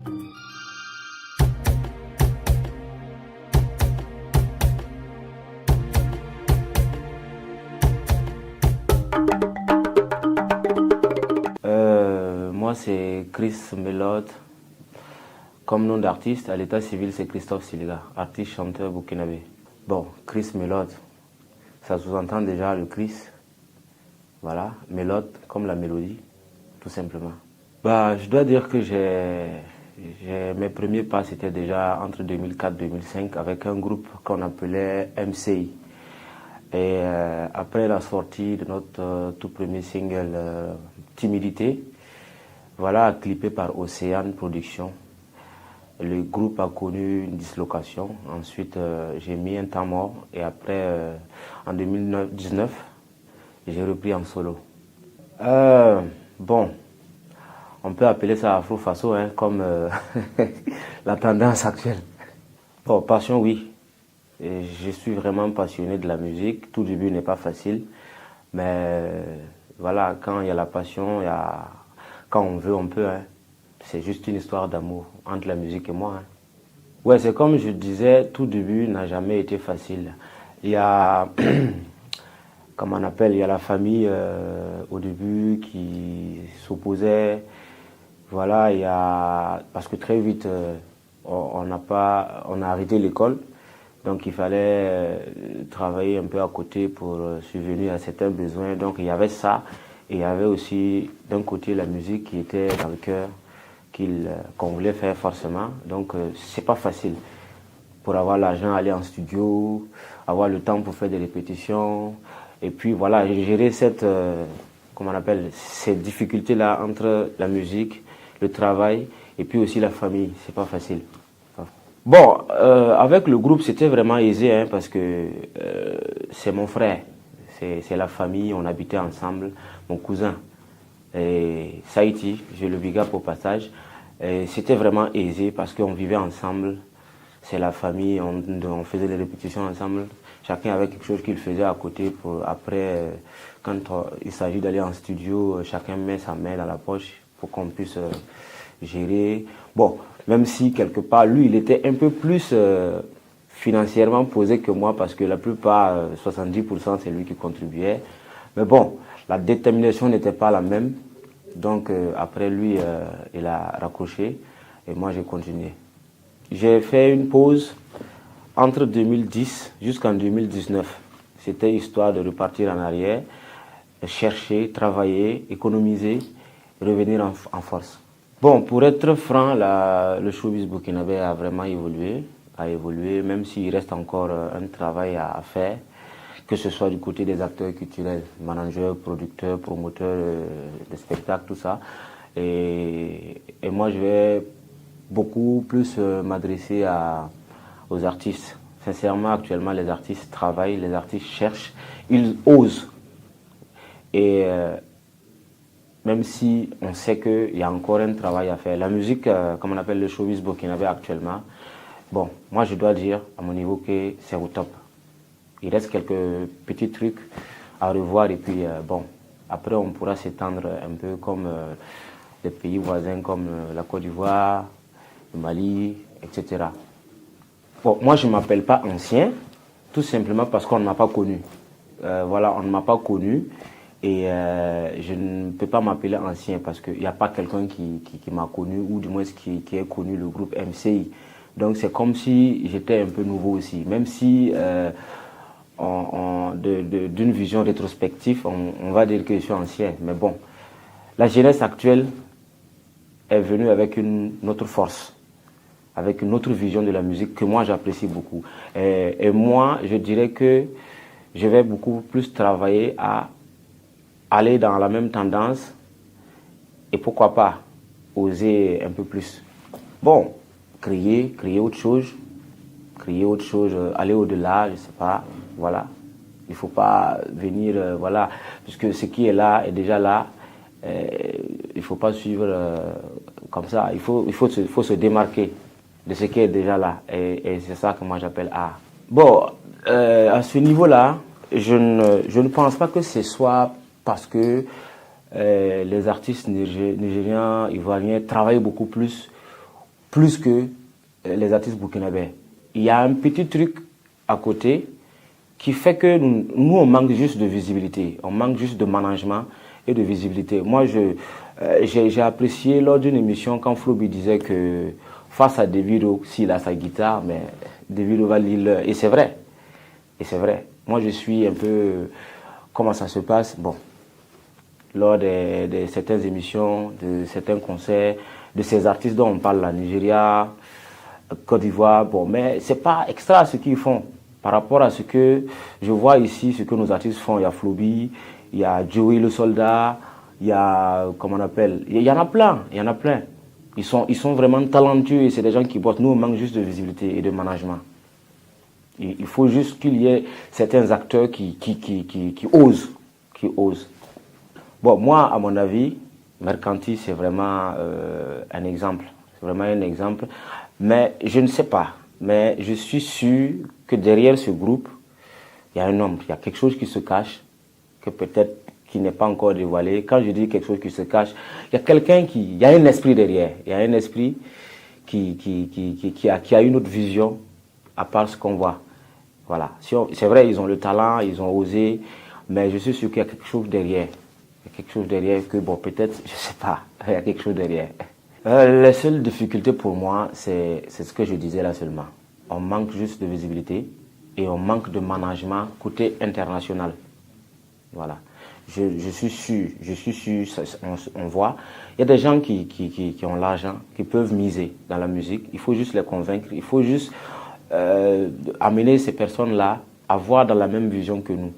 Moi, c'est Chris Melod. Comme nom d'artiste, à l'état civil, c'est Christophe Siliga, artiste chanteur burkinabé. Bon, Chris Melod, ça sous-entend déjà le Chris. Voilà, Melod comme la mélodie, tout simplement. Je dois dire que mes premiers pas, c'était déjà entre 2004 et 2005 avec un groupe qu'on appelait MCI. Et après la sortie de notre tout premier single, Timidité, voilà, clippé par Océane Production. Le groupe a connu une dislocation. Ensuite, j'ai mis un temps mort. Et après, en 2019, j'ai repris en solo. Bon, on peut appeler ça Afro-Faso, hein, comme la tendance actuelle. Bon, passion, oui. Et je suis vraiment passionné de la musique. Tout début n'est pas facile. Mais voilà, quand il y a la passion, quand on veut, on peut. Hein. C'est juste une histoire d'amour entre la musique et moi. Hein. Ouais, c'est comme je disais, tout début n'a jamais été facile. Il y a, comment on appelle, il y a la famille au début qui s'opposait. Voilà, parce que très vite, on a arrêté l'école. Donc il fallait travailler un peu à côté pour subvenir à certains besoins. Donc il y avait ça. Et il y avait aussi d'un côté la musique qui était dans le cœur, qu'on voulait faire forcément. Donc c'est pas facile pour avoir l'argent, aller en studio, avoir le temps pour faire des répétitions. Et puis voilà, gérer ces difficultés-là entre la musique, le travail et puis aussi la famille. C'est pas facile. Bon, avec le groupe, c'était vraiment aisé hein, parce que c'est mon frère, c'est la famille, on habitait ensemble, mon cousin. Et Saïti, je le big up au passage. C'était vraiment aisé parce qu'on vivait ensemble, c'est la famille, on faisait les répétitions ensemble. Chacun avait quelque chose qu'il faisait à côté pour après, quand il s'agit d'aller en studio, chacun met sa main dans la poche pour qu'on puisse gérer. Bon, même si quelque part, lui, il était un peu plus financièrement posé que moi parce que la plupart, 70%, c'est lui qui contribuait. Mais bon, la détermination n'était pas la même. Donc après lui, il a raccroché et moi j'ai continué. J'ai fait une pause entre 2010 jusqu'en 2019. C'était histoire de repartir en arrière, chercher, travailler, économiser, revenir en force. Bon, pour être franc, le showbiz burkinabé a vraiment évolué, même s'il reste encore un travail à faire, que ce soit du côté des acteurs culturels, managers, producteurs, promoteurs de spectacles, tout ça. Et moi, je vais beaucoup plus m'adresser aux artistes. Sincèrement, actuellement, les artistes travaillent, les artistes cherchent, ils osent. Et même si on sait qu'il y a encore un travail à faire. La musique, comme on appelle le showbiz burkinabé actuellement, bon, moi je dois dire à mon niveau que c'est au top. Il reste quelques petits trucs à revoir et puis bon, après on pourra s'étendre un peu comme les pays voisins comme la Côte d'Ivoire, le Mali, etc. Bon, moi je ne m'appelle pas ancien, tout simplement parce qu'on ne m'a pas connu. Voilà, on ne m'a pas connu. Et je ne peux pas m'appeler ancien parce qu'il n'y a pas quelqu'un qui m'a connu ou du moins qui a connu le groupe MCI. Donc c'est comme si j'étais un peu nouveau aussi. Même si d'une vision rétrospective, on va dire que je suis ancien. Mais bon, la jeunesse actuelle est venue avec une autre force, avec une autre vision de la musique que moi j'apprécie beaucoup. Et moi, je dirais que je vais beaucoup plus travailler à aller dans la même tendance et pourquoi pas oser un peu plus. Bon, créer autre chose, aller au-delà, je sais pas, voilà. Il faut pas venir, voilà, puisque ce qui est là est déjà là. Il faut pas suivre comme ça. Il faut se démarquer de ce qui est déjà là. Et c'est ça que moi j'appelle art. Bon, à ce niveau-là, je ne pense pas que ce soit parce que les artistes nigériens, ivoiriens travaillent beaucoup plus plus que les artistes burkinabés. Il y a un petit truc à côté qui fait que nous on manque juste de visibilité, on manque juste de management et de visibilité. Moi, j'ai apprécié lors d'une émission quand Flobi disait que face à Davido, s'il a sa guitare, mais Davido va lire. Et c'est vrai. Et c'est vrai. Moi, je suis un peu... Comment ça se passe? Bon, lors de certaines émissions, de certains concerts, de ces artistes dont on parle, la Nigeria, Côte d'Ivoire, bon, mais c'est pas extra ce qu'ils font. Par rapport à ce que je vois ici, ce que nos artistes font, il y a Flobi, il y a Joey le soldat, il y a, comment on appelle, il y en a plein, il y en a plein. Ils sont vraiment talentueux et c'est des gens qui bossent. Nous, on manque juste de visibilité et de management. Il faut juste qu'il y ait certains acteurs qui osent, qui osent. Bon, moi, à mon avis, Mercanti, c'est vraiment un exemple. C'est vraiment un exemple. Mais je ne sais pas. Mais je suis sûr que derrière ce groupe, il y a un homme, il y a quelque chose qui se cache, que peut-être qui n'est pas encore dévoilé. Quand je dis quelque chose qui se cache, il y a quelqu'un il y a un esprit derrière. Il y a un esprit qui a une autre vision à part ce qu'on voit. Voilà. C'est vrai, ils ont le talent, ils ont osé, mais je suis sûr qu'il y a quelque chose derrière. Il y a quelque chose derrière que, bon, peut-être, je ne sais pas, il y a quelque chose derrière. La seule difficulté pour moi, c'est ce que je disais là seulement. On manque juste de visibilité et on manque de management côté international. Voilà. Je suis sûr, on voit. Il y a des gens qui ont l'argent, qui peuvent miser dans la musique. Il faut juste les convaincre. Il faut juste amener ces personnes-là à voir dans la même vision que nous.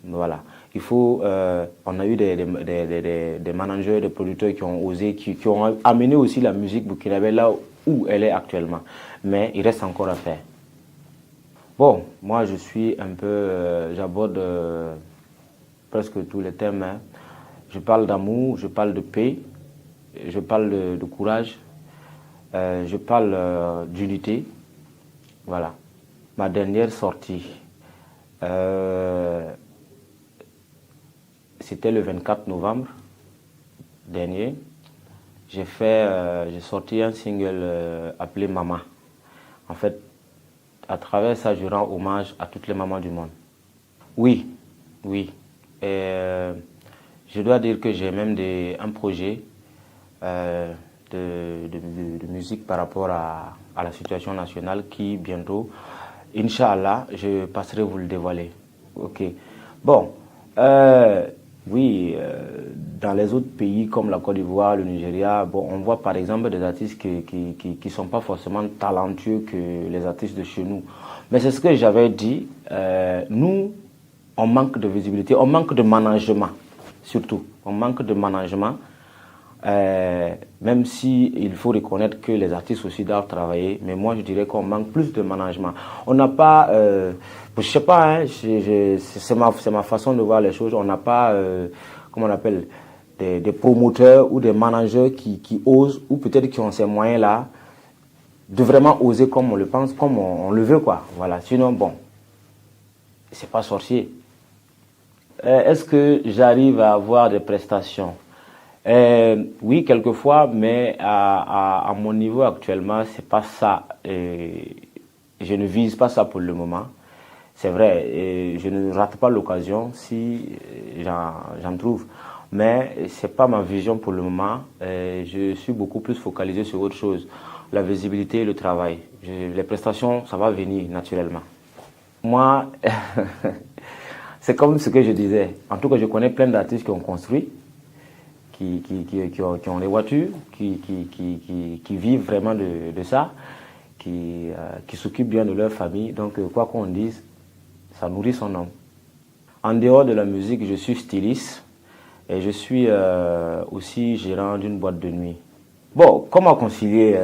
Voilà. On a eu des managers, des producteurs qui ont osé, qui ont amené aussi la musique burkinabé là où elle est actuellement. Mais il reste encore à faire. Bon, moi je suis un peu, j'aborde presque tous les thèmes. Hein. Je parle d'amour, je parle de paix, je parle de courage, je parle d'unité. Voilà. Ma dernière sortie, c'était le 24 novembre dernier. J'ai sorti un single appelé Maman. En fait, à travers ça, je rends hommage à toutes les mamans du monde. Oui, oui. Et je dois dire que j'ai même un projet de musique par rapport à la situation nationale qui bientôt, Inch'Allah, je passerai vous le dévoiler. Ok. Bon, oui, dans les autres pays comme la Côte d'Ivoire, le Nigeria, bon, on voit par exemple des artistes qui sont pas forcément talentueux que les artistes de chez nous. Mais c'est ce que j'avais dit, nous, on manque de visibilité, on manque de management, surtout. On manque de management, même si il faut reconnaître que les artistes aussi doivent travailler, mais moi je dirais qu'on manque plus de management. On n'a pas, je sais pas, hein, c'est ma façon de voir les choses, on n'a pas, comment on appelle, des promoteurs ou des managers qui osent, ou peut-être qui ont ces moyens-là, de vraiment oser comme on le pense, comme on le veut, quoi. Voilà. Sinon, bon, c'est pas sorcier. Est-ce que j'arrive à avoir des prestations? Oui, quelquefois, mais à mon niveau actuellement, c'est pas ça. Je ne vise pas ça pour le moment. C'est vrai, je ne rate pas l'occasion si j'en trouve. Mais c'est pas ma vision pour le moment. Je suis beaucoup plus focalisé sur autre chose. La visibilité et le travail. Les prestations, ça va venir naturellement. Moi, c'est comme ce que je disais. En tout cas, je connais plein d'artistes qui ont construit, qui ont des voitures, qui vivent vraiment de ça, qui s'occupent bien de leur famille. Donc, quoi qu'on dise, ça nourrit son homme. En dehors de la musique, je suis styliste et je suis aussi gérant d'une boîte de nuit. Bon, comment concilier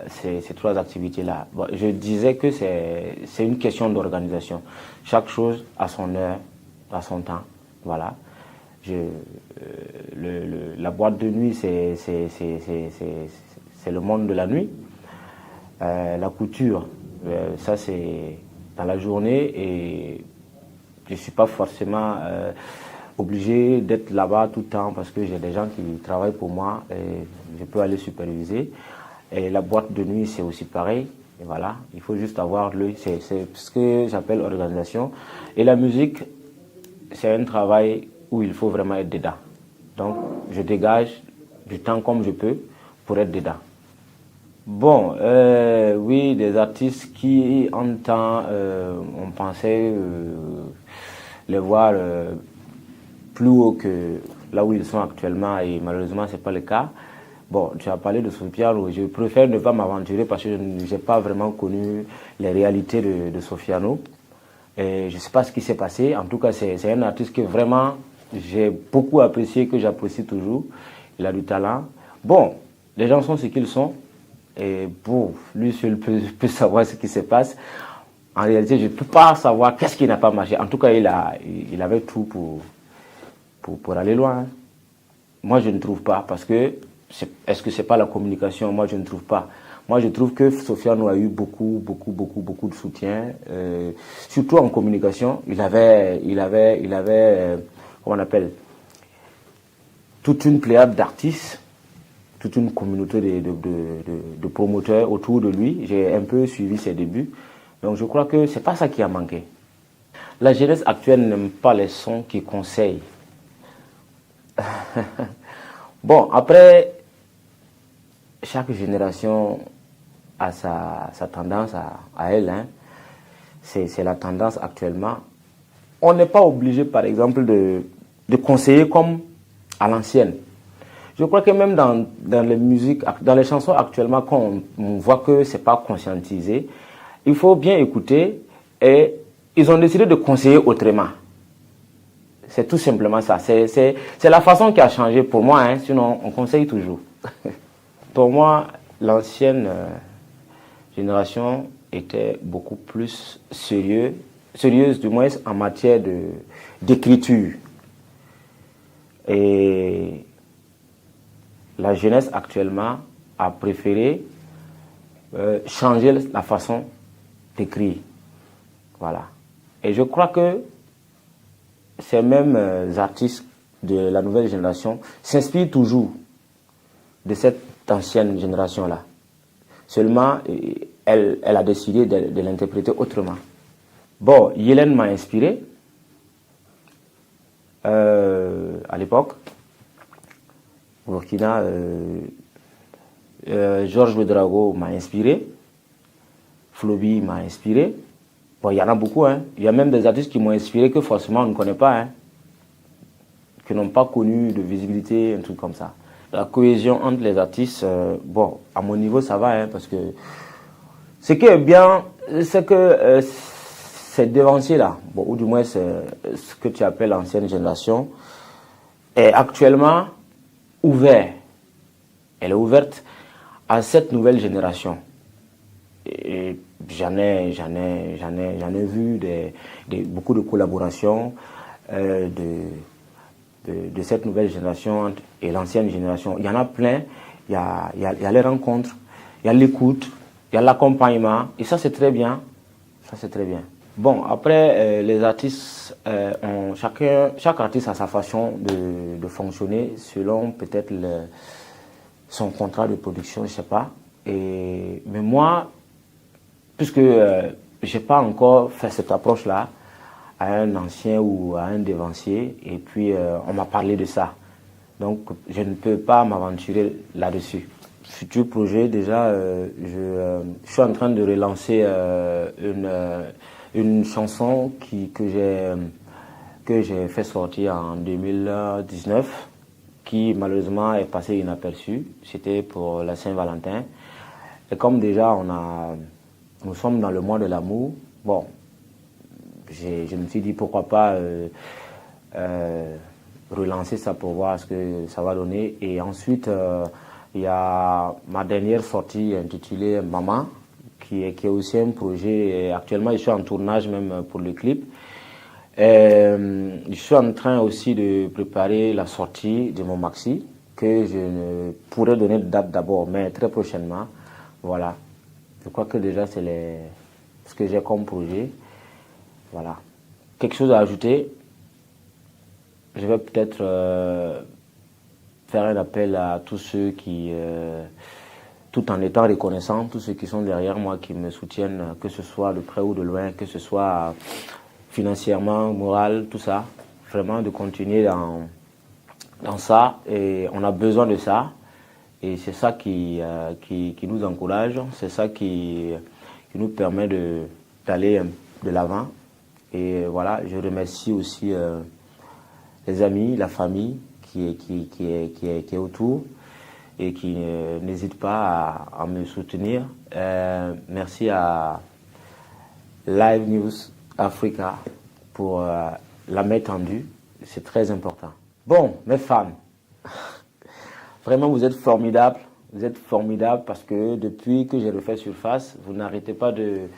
ces trois activités-là? Bon, je disais que c'est une question d'organisation. Chaque chose a son heure, a son temps. Voilà. La boîte de nuit, c'est le monde de la nuit. La couture, ça c'est dans la journée et je ne suis pas forcément obligé d'être là-bas tout le temps parce que j'ai des gens qui travaillent pour moi et je peux aller superviser. Et la boîte de nuit, c'est aussi pareil. Et voilà, il faut juste avoir c'est ce que j'appelle organisation. Et la musique, c'est un travail où il faut vraiment être dedans. Donc, je dégage du temps comme je peux pour être dedans. Bon, oui, des artistes qui, en temps, on pensait les voir plus haut que là où ils sont actuellement et malheureusement, c'est pas le cas. Bon, tu as parlé de Sofiano, je préfère ne pas m'aventurer parce que je n'ai pas vraiment connu les réalités de Sofiano. Et je ne sais pas ce qui s'est passé. En tout cas, c'est un artiste que vraiment j'ai beaucoup apprécié, que j'apprécie toujours. Il a du talent. Bon, les gens sont ce qu'ils sont. Et bon, lui seul peut savoir ce qui se passe. En réalité, je ne peux pas savoir qu'est-ce qui n'a pas marché. En tout cas, il avait tout pour aller loin. Hein. Moi, je ne trouve pas parce que est-ce que c'est pas la communication? Moi, je ne trouve pas. Moi, je trouve que Sofiane a eu beaucoup de soutien, surtout en communication. Il avait, comment on appelle, toute une pléiade d'artistes, toute une communauté de promoteurs autour de lui. J'ai un peu suivi ses débuts. Donc, je crois que c'est pas ça qui a manqué. La jeunesse actuelle n'aime pas les sons qui conseillent. Bon, après, chaque génération a sa tendance à elle. Hein. C'est la tendance actuellement. On n'est pas obligé, par exemple, de conseiller comme à l'ancienne. Je crois que même dans les musiques, dans les chansons actuellement, quand on voit que c'est pas conscientisé, il faut bien écouter et ils ont décidé de conseiller autrement. C'est tout simplement ça. C'est la façon qui a changé pour moi, hein, sinon on conseille toujours. Pour moi, l'ancienne génération était beaucoup plus sérieuse du moins en matière d'écriture. Et la jeunesse actuellement a préféré changer la façon d'écrire. Voilà. Et je crois que ces mêmes artistes de la nouvelle génération s'inspirent toujours de cette ancienne génération-là. Seulement, elle a décidé de l'interpréter autrement. Bon, Yélène m'a inspiré à l'époque. Burkina, Georges Ouedraogo m'a inspiré. Floby m'a inspiré. Bon, il y en a beaucoup. Hein. Il y a même des artistes qui m'ont inspiré que forcément on ne connaît pas. Hein. Qui n'ont pas connu de visibilité, un truc comme ça. La cohésion entre les artistes, bon, à mon niveau, ça va, hein, parce que ce qui est bien, c'est que ces devanciers-là, bon, ou du moins ce que tu appelles l'ancienne génération, est actuellement ouvert. Elle est ouverte à cette nouvelle génération. Et j'en ai vu beaucoup de collaborations de cette nouvelle génération et l'ancienne génération. Il y en a plein. Il y a les rencontres, il y a l'écoute, il y a l'accompagnement. Et ça, c'est très bien. Ça, c'est très bien. Bon, après, les artistes, chaque artiste a sa façon de fonctionner selon peut-être son contrat de production, je ne sais pas. Mais moi, puisque je n'ai pas encore fait cette approche-là, à un ancien ou à un devancier, et puis on m'a parlé de ça. Donc, je ne peux pas m'aventurer là-dessus. Futur projet, déjà, je suis en train de relancer une chanson que j'ai fait sortir en 2019, qui malheureusement est passée inaperçue. C'était pour la Saint-Valentin. Et comme déjà nous sommes dans le mois de l'amour, bon, je me suis dit pourquoi pas relancer ça pour voir ce que ça va donner. Et ensuite, il y a ma dernière sortie intitulée Maman, qui est aussi un projet. Actuellement, je suis en tournage même pour le clip. Je suis en train aussi de préparer la sortie de mon maxi, que je ne pourrais donner de date d'abord, mais très prochainement. Voilà. Je crois que déjà, c'est ce que j'ai comme projet. Voilà. Quelque chose à ajouter? je vais peut-être faire un appel à tous ceux qui, tout en étant reconnaissants, tous ceux qui sont derrière moi, qui me soutiennent, que ce soit de près ou de loin, que ce soit financièrement, moral, tout ça, vraiment de continuer dans ça. Et on a besoin de ça. Et c'est ça qui nous encourage, c'est ça qui nous permet d'aller de l'avant. Et voilà, je remercie aussi les amis, la famille qui est autour et qui n'hésite pas à me soutenir. Merci à Live News Africa pour la main tendue, c'est très important. Bon, mes fans, vraiment vous êtes formidables. Vous êtes formidables parce que depuis que j'ai refait surface, vous n'arrêtez pas de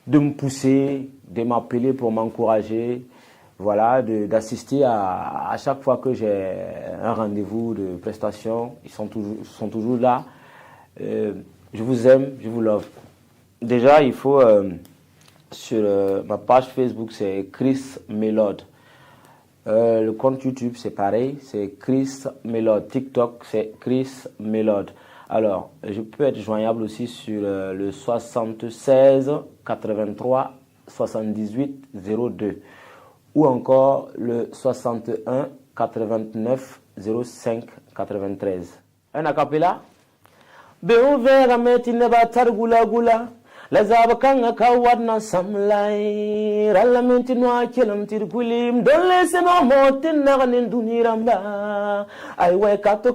me pousser, de m'appeler pour m'encourager, voilà, d'assister à chaque fois que j'ai un rendez-vous de prestation. Ils sont toujours là. Je vous aime, je vous love. Déjà, il faut, sur ma page Facebook, c'est Chris Melod. Le compte YouTube, c'est pareil, c'est Chris Melod. TikTok, c'est Chris Melod. Alors, je peux être joignable aussi sur le 76 83 78 02 ou encore le 61 89 05 93. Un acapella? Beuvera metine batar gula gula. La zabakanga kawadna samlai. Ralla mentino kelam tirkulim. Don't listen no motin naganin duniramba. Ay we kato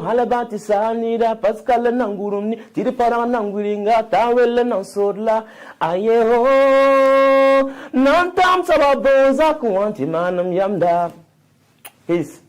halabati sanida. Pascal nangurumni. Tiripara nanguringa. Tawele nansodla. Aye ho. Nantam sababoza kuanti manam yamda. Peace.